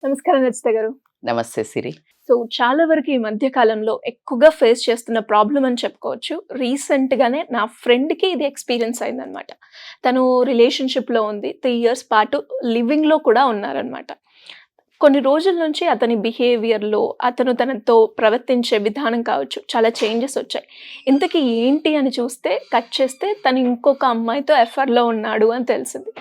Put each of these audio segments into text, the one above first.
నమస్కారం రచిత గారు. నమస్తే సిరి. సో, చాలా వరకు ఈ మధ్య కాలంలో ఎక్కువగా ఫేస్ చేస్తున్న ప్రాబ్లమ్ అని చెప్పుకోవచ్చు. రీసెంట్‌గానే నా ఫ్రెండ్‌కి ఇది ఎక్స్‌పీరియన్స్ అయిందనమాట. తను రిలేషన్‌షిప్‌లో ఉంది. 3 ఇయర్స్ పాటు లివింగ్‌లో కూడా ఉన్నారనమాట. కొన్ని రోజుల నుంచి అతని బిహేవియర్‌లో, అతను తనతో ప్రవర్తించే విధానం కావచ్చు, చాలా చేంజెస్ వచ్చాయి. ఇంతకీ ఏంటి అని చూస్తే, కట్ చేస్తే తను ఇంకొక అమ్మాయితో ఎఫ్ఐఆర్‌లో ఉన్నాడు అని తెలిసింది.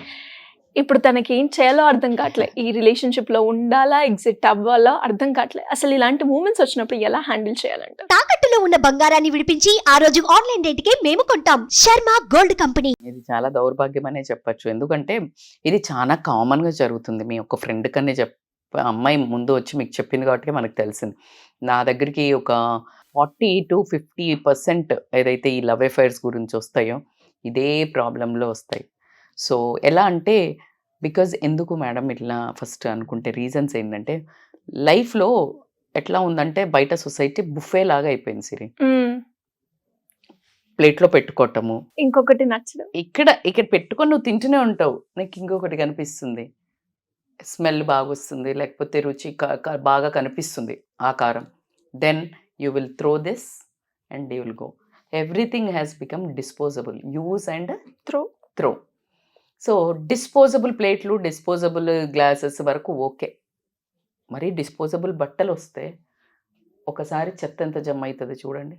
ఇప్పుడు తనకేం చేయాలో అర్థం కావట్లే. ఈ రిలేషన్‌షిప్‌లో ఉండాలా? ఎగ్జిట్ అవ్వాలా? అర్థం కావట్లే. అసలు ఇలాంటి మూమెంట్స్ వచ్చినప్పుడు ఎలా హ్యాండిల్ చేయాలంటారు? తాకట్టులో ఉన్న బంగారాన్ని విడిపించి ఆ రోజు ఆన్లైన్ రేటుకే మేము కొంటాం. Sharma gold company. ఇది చాలా దౌర్భాగ్యం అనే చెప్పొచ్చు. ఎందుకంటే ఇది చాలా కామన్‌గా జరుగుతుంది. మీ ఒక ఫ్రెండ్ కనే అమ్మాయి ముందు వచ్చి మీకు చెప్పింది కాబట్టికే మనకు తెలిసింది. నా దగ్గరికి ఒక 40-50% ఏదైతే ఈ లవ్ అఫైర్స్ గురించి వస్తాయో ఇదే ప్రాబ్లమ్‌లో వస్తాయి. సో, ఎలా అంటే బికాజ్ ఎందుకు మేడం ఇట్లా ఫస్ట్ అనుకుంటే రీజన్స్ ఏంటంటే లైఫ్‌లో ఎట్లా ఉందంటే బయట సొసైటీ బుఫే లాగా అయిపోయింది సిరి. హ్మ్. ప్లేట్‌లో పెట్టుకోవటము. ఇంకొకటి నచ్చడం. ఇక్కడ పెట్టుకొని నువ్వు తింటూనే ఉంటావు. నీకు ఇంకొకటి కనిపిస్తుంది. స్మెల్ బాగొస్తుంది. లేకపోతే రుచి క క బాగా కనిపిస్తుంది ఆకారం. Then you will throw this and you will go. Everything has become disposable. Use and throw. Throw. So, disposable ప్లేట్లు, డిస్పోజబుల్ గ్లాసెస్ వరకు ఓకే. మరి డిస్పోజబుల్ బట్టలొస్తే ఒకసారి చెత్త ఎంత జమ అవుతదో చూడండి.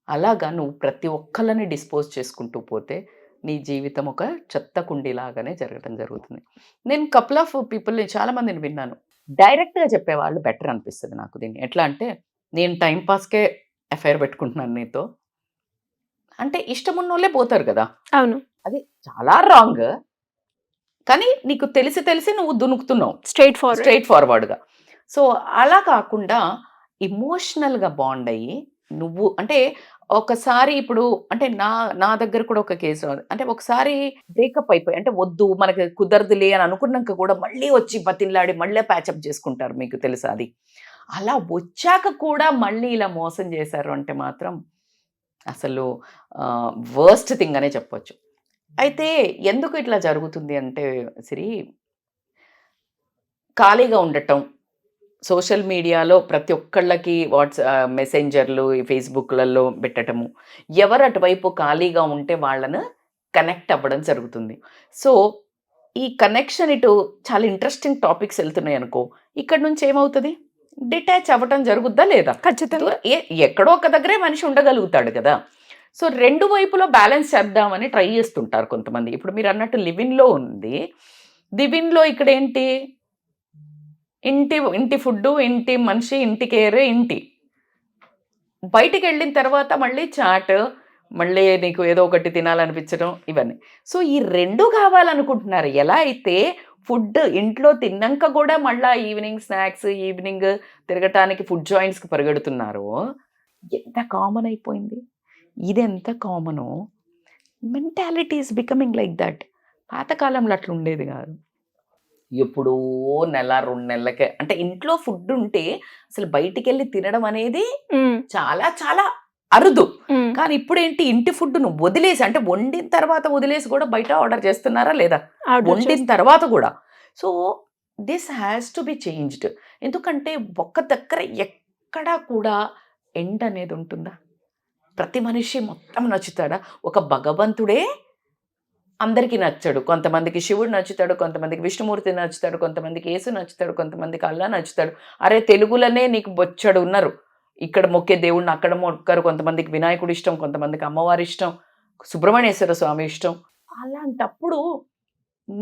అలాగా నువ్వు ప్రతి ఒక్కళ్ళని డిస్పోజ్ చేసుకుంటూ పోతే నీ జీవితం ఒక చెత్త కుండీలాగానే జరగడం జరుగుతుంది. నేను కపుల్ ఆఫ్ పీపుల్‌ని చాలామందిని విన్నాను. డైరెక్ట్‌గా చెప్పేవాళ్ళు బెటర్ అనిపిస్తది నాకు దీన్ని. ఎట్లా అంటే నేను టైమ్ పాస్‌కే అఫైర్ పెట్టుకుంటున్నాను నీతో. అంటే ఇష్టమున్నోళ్ళే పోతారు గదా! అవును. అది చాలా రాంగ్. కానీ నీకు తెలిసి నువ్వు దునుకుతున్నావు. స్ట్రెయిట్ ఫార్వర్డ్‌గా. సో, అలా కాకుండా ఎమోషనల్‌గా బాండ్ అయ్యి నువ్వు అంటే ఒకసారి ఇప్పుడు అంటే నా దగ్గర కూడా ఒక కేసు అంటే ఒకసారి బ్రేకప్ అయిపోయి అంటే వద్దు మనకి కుదరదులే అని అనుకున్నాక కూడా మళ్ళీ వచ్చి బతిమలాడి మళ్ళీ ప్యాచప్ చేసుకుంటారు. మీకు తెలుసా అది? అలా వచ్చాక కూడా మళ్ళీ ఇలా మోసం చేశారు అంటే మాత్రం అసలు వర్స్ట్ థింగ్ అనే చెప్పొచ్చు. అయితే ఎందుకు ఇట్లా జరుగుతుంది అంటే సిరి ఖాళీగా ఉండటం. సోషల్ మీడియాలో ప్రతి ఒక్కళ్ళకి మెసెంజర్లు, ఫేస్‌బుక్‌లలో పెట్టటము. ఎవరు అటువైపు ఖాళీగా ఉంటే వాళ్ళను కనెక్ట్ అవ్వడం జరుగుతుంది. సో, ఈ కనెక్షన్ ఇటు చాలా ఇంట్రెస్టింగ్ టాపిక్స్ ఎళ్తున్నాయనుకో, ఇక్కడి నుంచి ఏమవుతది? డిటాచ్ అవ్వటం జరుగుద్దా లేదా? ఖచ్చితంగా. ఎక్కడో ఒక దగ్గరే మనిషి ఉండగలుగుతాడు కదా! సో, 2 వైపులో బ్యాలెన్స్ చేద్దామని ట్రై చేస్తుంటారు కొంతమంది. ఇప్పుడు మీరన్నట్టు లివ్ ఇన్‌లో ఉంది. లివ్ ఇన్‌లో ఇక్కడేంటి? ఇంటి ఫుడ్డు, ఇంటి మనిషి, ఇంటి కేర్, ఇంటి. బయటికెళ్ళిన తర్వాత మళ్ళీ చాట్, మళ్ళీ నీకు ఏదో ఒకటి తినాలనిపించడం ఇవన్నీ. సో, ఈ 2 కావాలనుకుంటున్నారు. ఎలా అయితే ఫుడ్ ఇంట్లో తిన్నాక కూడా మళ్ళా ఈవినింగ్ స్నాక్స్, ఈవినింగ్ తిరగటానికి ఫుడ్ జాయింట్స్‌కి పరిగెడుతున్నారో ఎంత కామన్ అయిపోయింది. ఇదెంత కామనో mentality is becoming like that. పాతకాలంలో అట్లా ఉండేది కాదు. ఎప్పుడో నెల, 2 నెలలకే అంటే ఇంట్లో ఫుడ్ ఉంటే అసలు బయటికెళ్ళి తినడం అనేది హ్మ్. చాలా చాలా అరుదు. హ్మ్. కానీ ఇప్పుడేంటి ఇంటి ఫుడ్‌ను వదిలేసి అంటే వండిన తర్వాత వదిలేసి కూడా బయట ఆర్డర్ చేస్తున్నారా లేదా? వండిన తర్వాత కూడా. So, this has to be changed. ఎందుకంటే ఒక్క దగ్గర ఎక్కడా కూడా ఎండ్ అనేది ఉంటుందా? ప్రతి మనిషి మొత్తం నచ్చుతాడా? ఒక భగవంతుడే అందరికీ నచ్చడు. కొంతమందికి శివుడు నచ్చుతాడు, కొంతమందికి విష్ణుమూర్తి నచ్చుతాడు, కొంతమందికి యేసు నచ్చుతాడు, కొంతమందికి అల్లా నచ్చుతాడు. అరే తెలుగులోనే నీకు బొచ్చెడు ఉన్నారు. ఇక్కడ మొక్కే దేవుడిని అక్కడ మొక్కరు. కొంతమందికి వినాయకుడు ఇష్టం, కొంతమందికి అమ్మవారి ఇష్టం, సుబ్రహ్మణ్యేశ్వర స్వామి ఇష్టం. అలాంటప్పుడు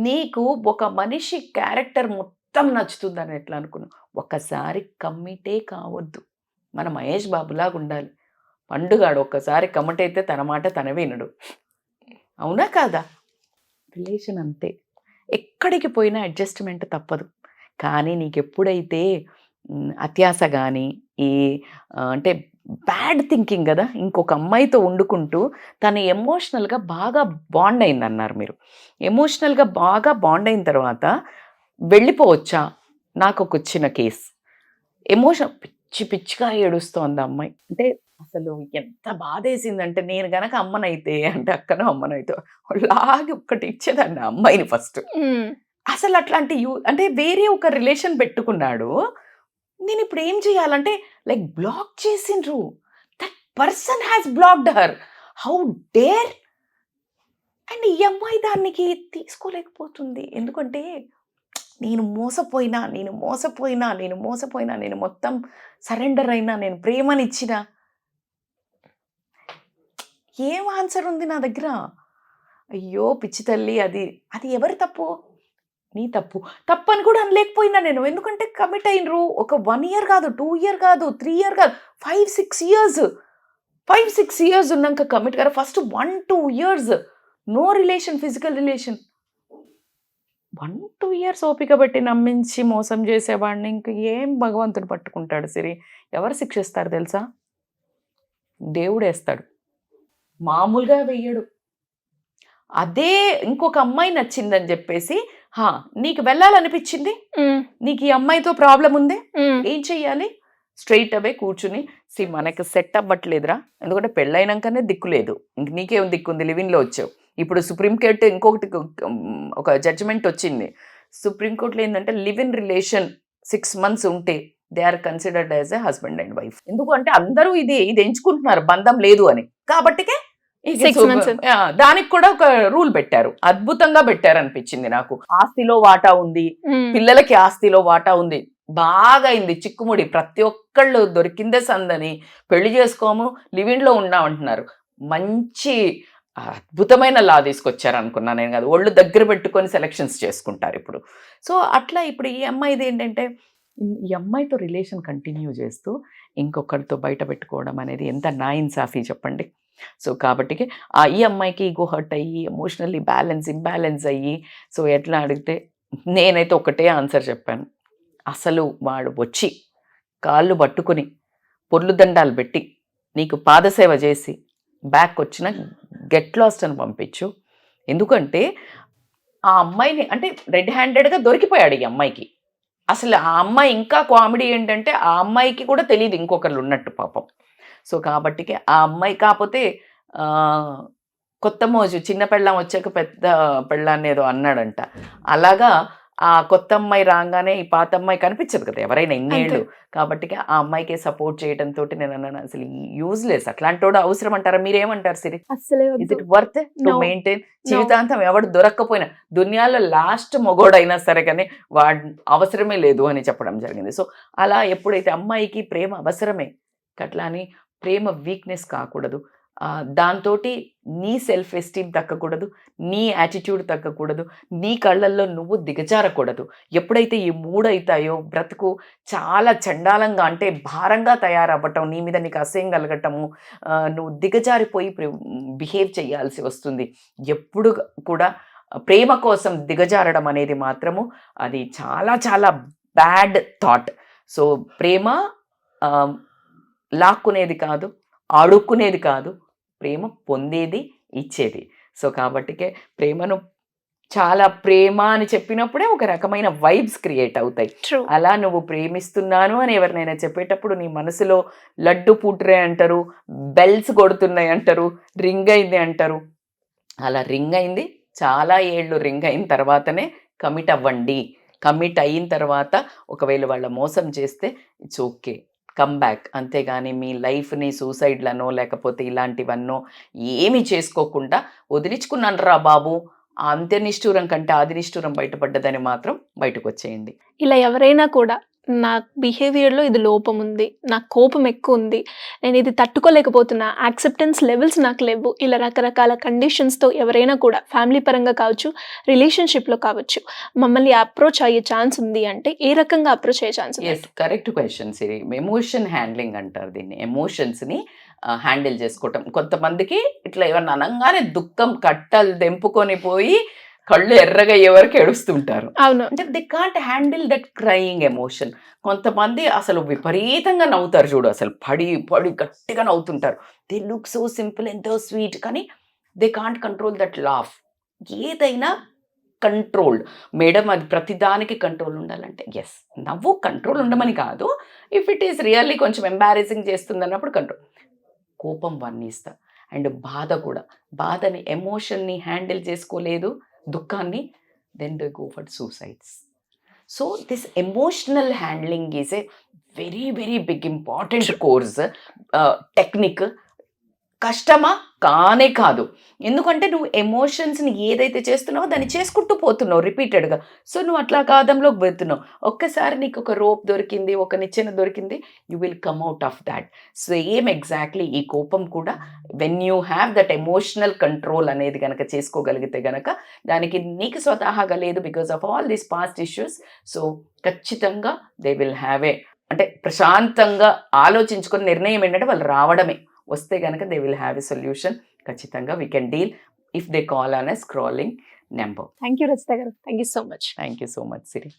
నీకు ఒక మనిషి క్యారెక్టర్ మొత్తం నచ్చుతుందని ఎట్లా అనుకున్నావు? ఒక్కసారి కమ్మిటే కావద్దు. మన మహేష్ బాబులాగా ఉండాలి. పండుగాడు ఒక్కసారి కమిట్ అయితే తన మాట తనే వినడు. అవునా కాదా? రిలేషన్ అంతే. ఎక్కడికి పోయినా అడ్జస్ట్‌మెంట్ తప్పదు. కానీ నీకెప్పుడైతే అత్యాస గాని, ఈ అంటే బ్యాడ్ థింకింగ్ గదా! ఇంకొక అమ్మాయితో వండుకుంటూ తను ఎమోషనల్‌గా బాగా బాండ్ అయిందన్నారు మీరు. ఎమోషనల్‌గా బాగా బాండ్ అయిన తర్వాత వెళ్ళిపోవచ్చా? నాకొకొచ్చిన కేస్. పిచ్చిగా ఏడుస్తోంది ఆ అమ్మాయి. అంటే అసలు ఎంత బాధేసిందంటే నేను గనక అమ్మనైతే అంటే అక్కనో అమ్మనైతే లాగి ఒక్కటి ఇచ్చేదాన్ని ఆ అమ్మాయిని ఫస్ట్. హ్మ్. అసలు అట్లాంటి అంటే వేరే ఒక రిలేషన్ పెట్టుకున్నాడు. నేను ఇప్పుడు ఏం చేయాలంటే లైక్ బ్లాక్ చేసిండ్రు. That person has blocked her. How dare! And ఈ అమ్మాయి దానికి తీసుకోలేకపోతుంది. ఎందుకంటే నేను మోసపోయినా, నేను మొత్తం సరెండర్ అయినా, నేను ప్రేమనిచ్చిన. ఏం ఆన్సర్ ఉంది నా దగ్గర? అయ్యో పిచ్చి తల్లి, అది ఎవరి తప్పు? నీ తప్పు. తప్పని కూడా అనలేకపోయినా నేను. ఎందుకంటే కమిట్ అయినరు. ఒక 1 year కాదు, 2 year కాదు, 3 year కాదు, 5-6 years. 5-6 years ఉన్నాక కమిట్ గారు. First 1-2 years no relation, physical relation. 1-2 years ఓపిక పెట్టి నమ్మించి మోసం చేసేవాడిని ఇంక ఏం భగవంతుడు పట్టుకుంటాడు సిరి? ఎవరు శిక్షిస్తారు తెలుసా? దేవుడేస్తాడు. మామూలుగా వెయ్యడు. అదే ఇంకొక అమ్మాయి నచ్చిందని చెప్పేసి, నీకు వెళ్ళాలనిపించింది, నీకు ఈ అమ్మాయితో ప్రాబ్లం ఉంది, ఏం చెయ్యాలి? స్ట్రైట్ అవే కూర్చుని, మనకి సెట్ అవ్వట్లేదురా, ఎందుకంటే పెళ్ళైనాకనే దిక్కు లేదు, ఇంక నీకేం దిక్కుంది, లివింగ్లో వచ్చావు. ఇప్పుడు సుప్రీంకోర్టు ఇంకొకటి ఒక జడ్జిమెంట్ వచ్చింది. సుప్రీంకోర్టులో ఏంటంటే లివ్ ఇన్ రిలేషన్ 6 months ఉంటే they are considered as a husband and wife. ఎందుకు అంటే అందరూ ఇది ఎంచుకుంటున్నారు బంధం లేదు అని. కాబట్టికే దానికి కూడా ఒక రూల్ పెట్టారు. అద్భుతంగా పెట్టారు అనిపించింది నాకు. ఆస్తిలో వాటా ఉంది, పిల్లలకి ఆస్తిలో వాటా ఉంది. బాగా అయింది చిక్కుముడి. ప్రతి ఒక్కళ్ళు దొరికిందే సందని పెళ్లి చేసుకోము, లివింగ్ లో ఉన్నామంటున్నారు. మంచి అద్భుతమైన లా తీసుకొచ్చారు అనుకున్నా నేను. కాదు, ఒళ్ళు దగ్గర పెట్టుకొని సెలక్షన్స్ చేసుకుంటారు ఇప్పుడు. సో అట్లా ఇప్పుడు ఈ అమ్మాయిది ఏంటంటే, ఈ అమ్మాయితో రిలేషన్ కంటిన్యూ చేస్తూ ఇంకొకరితో బయట పెట్టుకోవడం అనేది ఎంత నాయిన్సాఫీ చెప్పండి. సో కాబట్టి ఈ అమ్మాయికి ఈగో హర్ట్ అయ్యి ఎమోషనల్లీ ఇంబ్యాలెన్స్ అయ్యి, సో ఎట్లా అడిగితే నేనైతే ఒకటే ఆన్సర్ చెప్పాను. అసలు వాడు వచ్చి కాళ్ళు పట్టుకుని పొర్లు దండాలు పెట్టి నీకు పాదసేవ చేసి బ్యాక్ వచ్చిన గెట్ లాస్ట్ అని పంపించు. ఎందుకంటే ఆ అమ్మాయిని అంటే రెడ్ హ్యాండెడ్గా దొరికిపోయాడు ఈ అమ్మాయికి. అసలు ఆ అమ్మాయి ఇంకా కామెడీ ఏంటంటే ఆ అమ్మాయికి కూడా తెలియదు ఇంకొకరు ఉన్నట్టు పాపం. సో కాబట్టి ఆ అమ్మాయి కాకపోతే కొత్త మోజు, చిన్న పెళ్ళాం వచ్చాక పెద్ద పెళ్ళాన్ని ఏదో అన్నాడంట. అలాగా ఆ కొత్త అమ్మాయి రాగానే ఈ పాత అమ్మాయి కనిపించదు కదా ఎవరైనా ఇన్నేళ్ళు. కాబట్టి ఆ అమ్మాయికి సపోర్ట్ చేయడంతో నేను అన్నాను, అసలు యూజ్లెస్. అట్లాంటి వాడు అవసరం అంటారా? మీరేమంటారు Siri? Is it worth to maintain? జీవితాంతం ఎవడు దొరక్కపోయినా, దునియాలో లాస్ట్ మొగోడైనా సరే కానీ వాడు అవసరమే లేదు అని చెప్పడం జరిగింది. సో అలా ఎప్పుడైతే అమ్మాయికి ప్రేమ అవసరమే, అట్లా అని ప్రేమ వీక్నెస్ కాకూడదు. దాంతో నీ సెల్ఫ్ ఎస్టీమ్ తగ్గకూడదు, నీ యాటిట్యూడ్ తగ్గకూడదు, నీ కళ్ళల్లో నువ్వు దిగజారకూడదు. ఎప్పుడైతే ఈ 3 అవుతాయో బ్రతుకు చాలా చండాలంగా, అంటే భారంగా తయారవ్వటం, నీ మీద నీకు అసహ్యం కలగటము, నువ్వు దిగజారిపోయి బిహేవ్ చేయాల్సి వస్తుంది. ఎప్పుడు కూడా ప్రేమ కోసం దిగజారడం అనేది మాత్రము అది చాలా చాలా బ్యాడ్ థాట్. సో ప్రేమ లాక్కునేది కాదు, అడుక్కునేది కాదు, ప్రేమ పొందేది, ఇచ్చేది. సో కాబట్టికే ప్రేమను చాలా ప్రేమ అని చెప్పినప్పుడే ఒక రకమైన వైబ్స్ క్రియేట్ అవుతాయి. అలా నువ్వు ప్రేమిస్తున్నాను అని ఎవరినైనా చెప్పేటప్పుడు నీ మనసులో లడ్డు పుట్రే అంటారు, బెల్స్ కొడుతున్నాయి అంటారు, రింగ్ అయింది అంటారు. అలా రింగ్ అయింది, చాలా ఏళ్ళు రింగ్ అయిన తర్వాతనే కమిట్ అవ్వండి. కమిట్ అయిన తర్వాత ఒకవేళ వాళ్ళ మోసం చేస్తే ఇట్స్ ఓకే, కమ్ బ్యాక్. అంతేగాని మీ లైఫ్ని సూసైడ్లనో లేకపోతే ఇలాంటివన్నో ఏమీ చేసుకోకుండా వదిలించుకున్నాను రా బాబు, అంత్య నిష్ఠూరం కంటే ఆది నిష్ఠూరం బయటపడ్డదని మాత్రం బయటకు వచ్చేయండి. ఇలా ఎవరైనా కూడా నా బిహేవియర్లో ఇది లోపం ఉంది, నాకు కోపం ఎక్కువ ఉంది, నేను ఇది తట్టుకోలేకపోతున్నా, యాక్సెప్టెన్స్ లెవెల్స్ నాకు లేవు, ఇలా రకరకాల కండిషన్స్తో ఎవరైనా కూడా ఫ్యామిలీ పరంగా కావచ్చు, రిలేషన్షిప్లో కావచ్చు, మమ్మల్ని అప్రోచ్ అయ్యే ఛాన్స్ ఉంది అంటే ఏ రకంగా అప్రోచ్ అయ్యే ఛాన్స్ ఉంది? కరెక్ట్ క్వశ్చన్ సిరి. ఎమోషన్ హ్యాండ్లింగ్ అంటారు దీన్ని. ఎమోషన్స్ని హ్యాండిల్ చేసుకోవటం. కొంతమందికి ఇట్లా ఏమన్నా అనగానే దుఃఖం కట్టలు దెంపుకొని పోయి కళ్ళు ఎర్రగా ఎవరికి ఏడుస్తుంటారు. అవును, అంటే they can't handle that crying emotion. కొంతమంది అసలు విపరీతంగా నవ్వుతారు చూడు, అసలు పడి పడి గట్టిగా నవ్వుతుంటారు. దే లుక్ సో సింపుల్, ఎంతో స్వీట్, కానీ they can't control that laugh. ఏదైనా కంట్రోల్ మేడం, అది ప్రతిదానికి కంట్రోల్ ఉండాలంటే ఎస్, నవ్వు కంట్రోల్ ఉండమని కాదు. ఇఫ్ ఇట్ ఈస్ రియల్లీ కొంచెం ఎంబారెసింగ్ చేస్తుంది అన్నప్పుడు కంట్రోల్. కోపం వర్ణిస్తా. అండ్ బాధ కూడా, బాధని ఎమోషన్ని హ్యాండిల్ చేసుకోలేదు, దుఃఖాన్ని then they go for suicides. So this emotional handling is a very, very big important course, technique. కష్టమా కానే కాదు, ఎందుకంటే నువ్వు ఎమోషన్స్ని ఏదైతే చేస్తున్నావో దాన్ని చేసుకుంటూ పోతున్నావు రిపీటెడ్గా. సో నువ్వు అట్లా కాదంలోకి వెళ్తున్నావు. ఒక్కసారి నీకు ఒక రోప్ దొరికింది, ఒక నిచ్చెన దొరికింది, you will come out of that. Same exactly ఈ కోపం కూడా when you have that emotional control అనేది కనుక చేసుకోగలిగితే కనుక దానికి నీకు స్వతహాగా లేదు, because of all these past issues. So ఖచ్చితంగా దే విల్ హ్యావ్ ఏ, అంటే ప్రశాంతంగా ఆలోచించుకొని నిర్ణయం ఏంటంటే వాళ్ళు రావడమే. వస్తే కనుక they will have a solution. ఖచ్చితంగా we can deal if they call on a scrolling number. Thank you Rachita గారు, thank you so much. Thank you so much Siri.